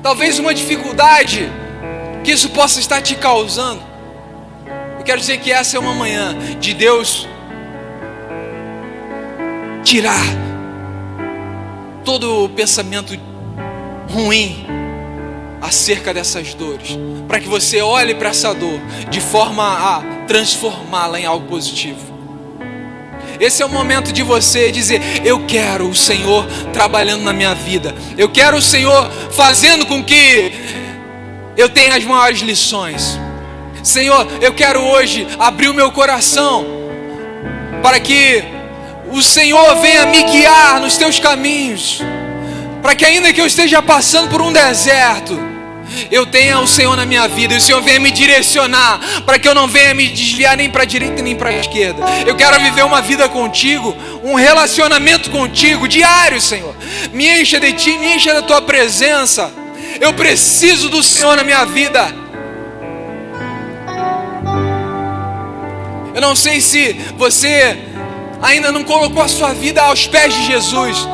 Talvez uma dificuldade que isso possa estar te causando. Eu quero dizer que essa é uma manhã de Deus tirar todo o pensamento ruim acerca dessas dores, para que você olhe para essa dor de forma a transformá-la em algo positivo. Esse é o momento de você dizer: eu quero o Senhor trabalhando na minha vida. Eu quero o Senhor fazendo com que eu tenha as maiores lições. Senhor, eu quero hoje abrir o meu coração para que o Senhor venha me guiar nos teus caminhos. Para que ainda que eu esteja passando por um deserto, eu tenha o Senhor na minha vida, e o Senhor venha me direcionar, para que eu não venha me desviar nem para a direita nem para a esquerda. Eu quero viver uma vida contigo, um relacionamento contigo, diário, Senhor. Me encha de Ti, me encha da Tua presença. Eu preciso do Senhor na minha vida. Eu não sei se você ainda não colocou a sua vida aos pés de Jesus.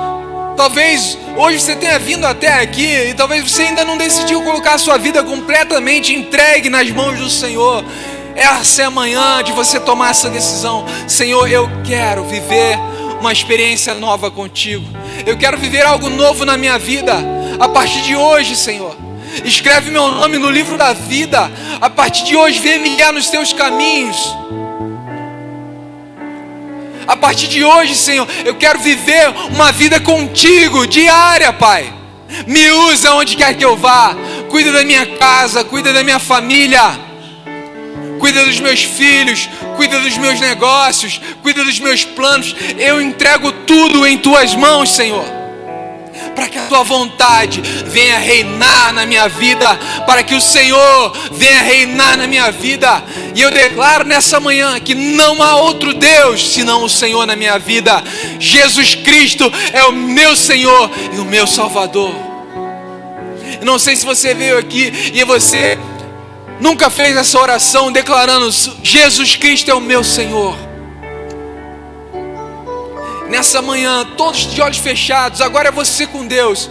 Talvez hoje você tenha vindo até aqui e talvez você ainda não decidiu colocar a sua vida completamente entregue nas mãos do Senhor. Essa é a manhã de você tomar essa decisão. Senhor, eu quero viver uma experiência nova contigo. Eu quero viver algo novo na minha vida. A partir de hoje, Senhor, escreve meu nome no livro da vida. A partir de hoje, venha me guiar nos teus caminhos. A partir de hoje, Senhor, eu quero viver uma vida contigo, diária, Pai. Me usa onde quer que eu vá. Cuida da minha casa, cuida da minha família. Cuida dos meus filhos, cuida dos meus negócios, cuida dos meus planos. Eu entrego tudo em Tuas mãos, Senhor. Para que a Tua vontade venha reinar na minha vida, para que o Senhor venha reinar na minha vida. E eu declaro nessa manhã que não há outro Deus senão o Senhor na minha vida. Jesus Cristo é o meu Senhor e o meu Salvador. Eu não sei se você veio aqui e você nunca fez essa oração declarando: Jesus Cristo é o meu Senhor. Nessa manhã, todos de olhos fechados, agora é você com Deus.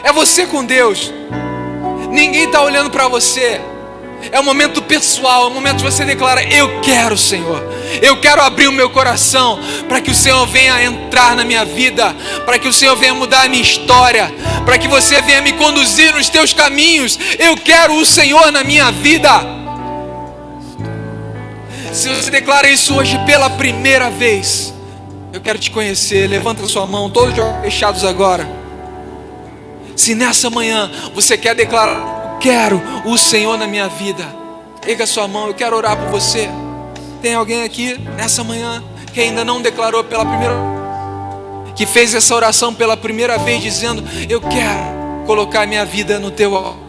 É você com Deus. Ninguém está olhando para você. É um momento pessoal, é um momento que você declara: eu quero, Senhor. Eu quero abrir o meu coração para que o Senhor venha entrar na minha vida, para que o Senhor venha mudar a minha história, para que você venha me conduzir nos teus caminhos. Eu quero o Senhor na minha vida. Se você declara isso hoje pela primeira vez, eu quero te conhecer. Levanta a sua mão, todos de olhos fechados agora. Se nessa manhã você quer declarar: quero o Senhor na minha vida, erga a sua mão, eu quero orar por você. Tem alguém aqui nessa manhã que ainda não declarou pela primeira, que fez essa oração pela primeira vez, dizendo: eu quero colocar minha vida no Teu altar?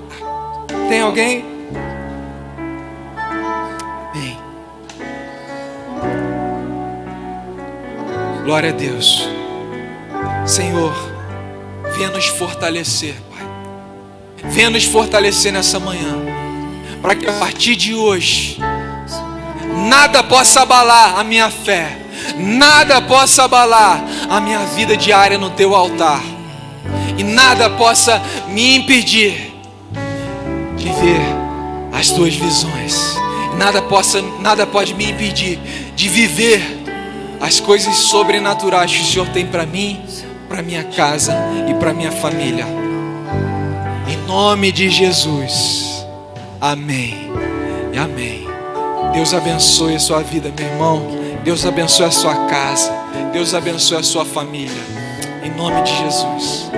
Tem alguém? Bem, glória a Deus. Senhor, venha nos fortalecer, Pai. Venha nos fortalecer nessa manhã, para que a partir de hoje nada possa abalar a minha fé, nada possa abalar a minha vida diária no Teu altar, e nada possa me impedir de ver as Tuas visões. Nada pode me impedir de viver as coisas sobrenaturais que o Senhor tem para mim, para minha casa e para minha família. Em nome de Jesus. Amém e amém. Deus abençoe a sua vida, meu irmão. Deus abençoe a sua casa. Deus abençoe a sua família. Em nome de Jesus.